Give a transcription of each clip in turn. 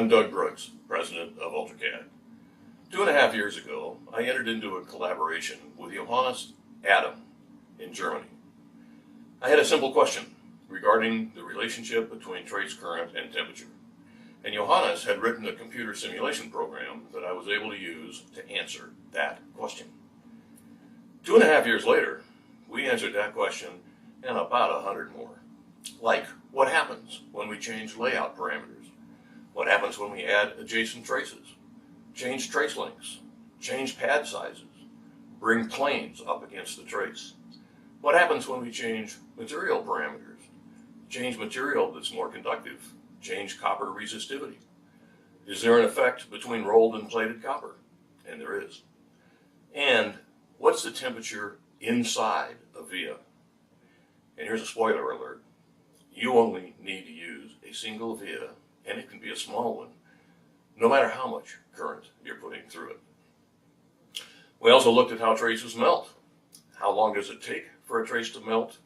I'm Dgtronix, president of UltraCAD. 2.5 years ago, I entered into a collaboration with Johannes Adam in Germany. I had a simple question regarding the relationship between trace current and temperature. And Johannes had written a computer simulation program that I was able to use to answer that question. 2.5 years later, we answered that question and about 100 more. Like, what happens when we change layout parameters? What happens when we add adjacent traces? Change trace lengths, change pad sizes, bring planes up against the trace. What happens when we change material parameters? Change material that's more conductive, change copper resistivity. Is there an effect between rolled and plated copper? And there is. And what's the temperature inside a via? And here's a spoiler alert. You only need to use a single via, and it can be a small one, no matter how much current you're putting through it. We also looked at how traces melt. How long does it take for a trace to melt?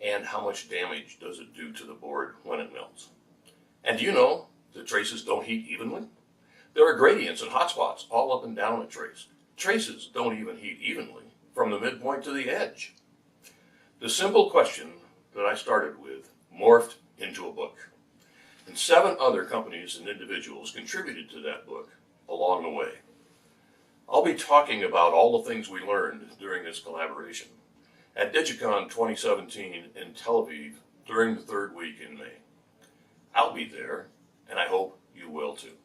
And how much damage does it do to the board when it melts? And do you know that traces don't heat evenly? There are gradients and hotspots all up and down a trace. Traces don't even heat evenly from the midpoint to the edge. The simple question that I started with morphed into a book. And 7 other companies and individuals contributed to that book along the way. I'll be talking about all the things we learned during this collaboration at DGCON 2017 in Tel Aviv during the 3rd week in May. I'll be there, and I hope you will too.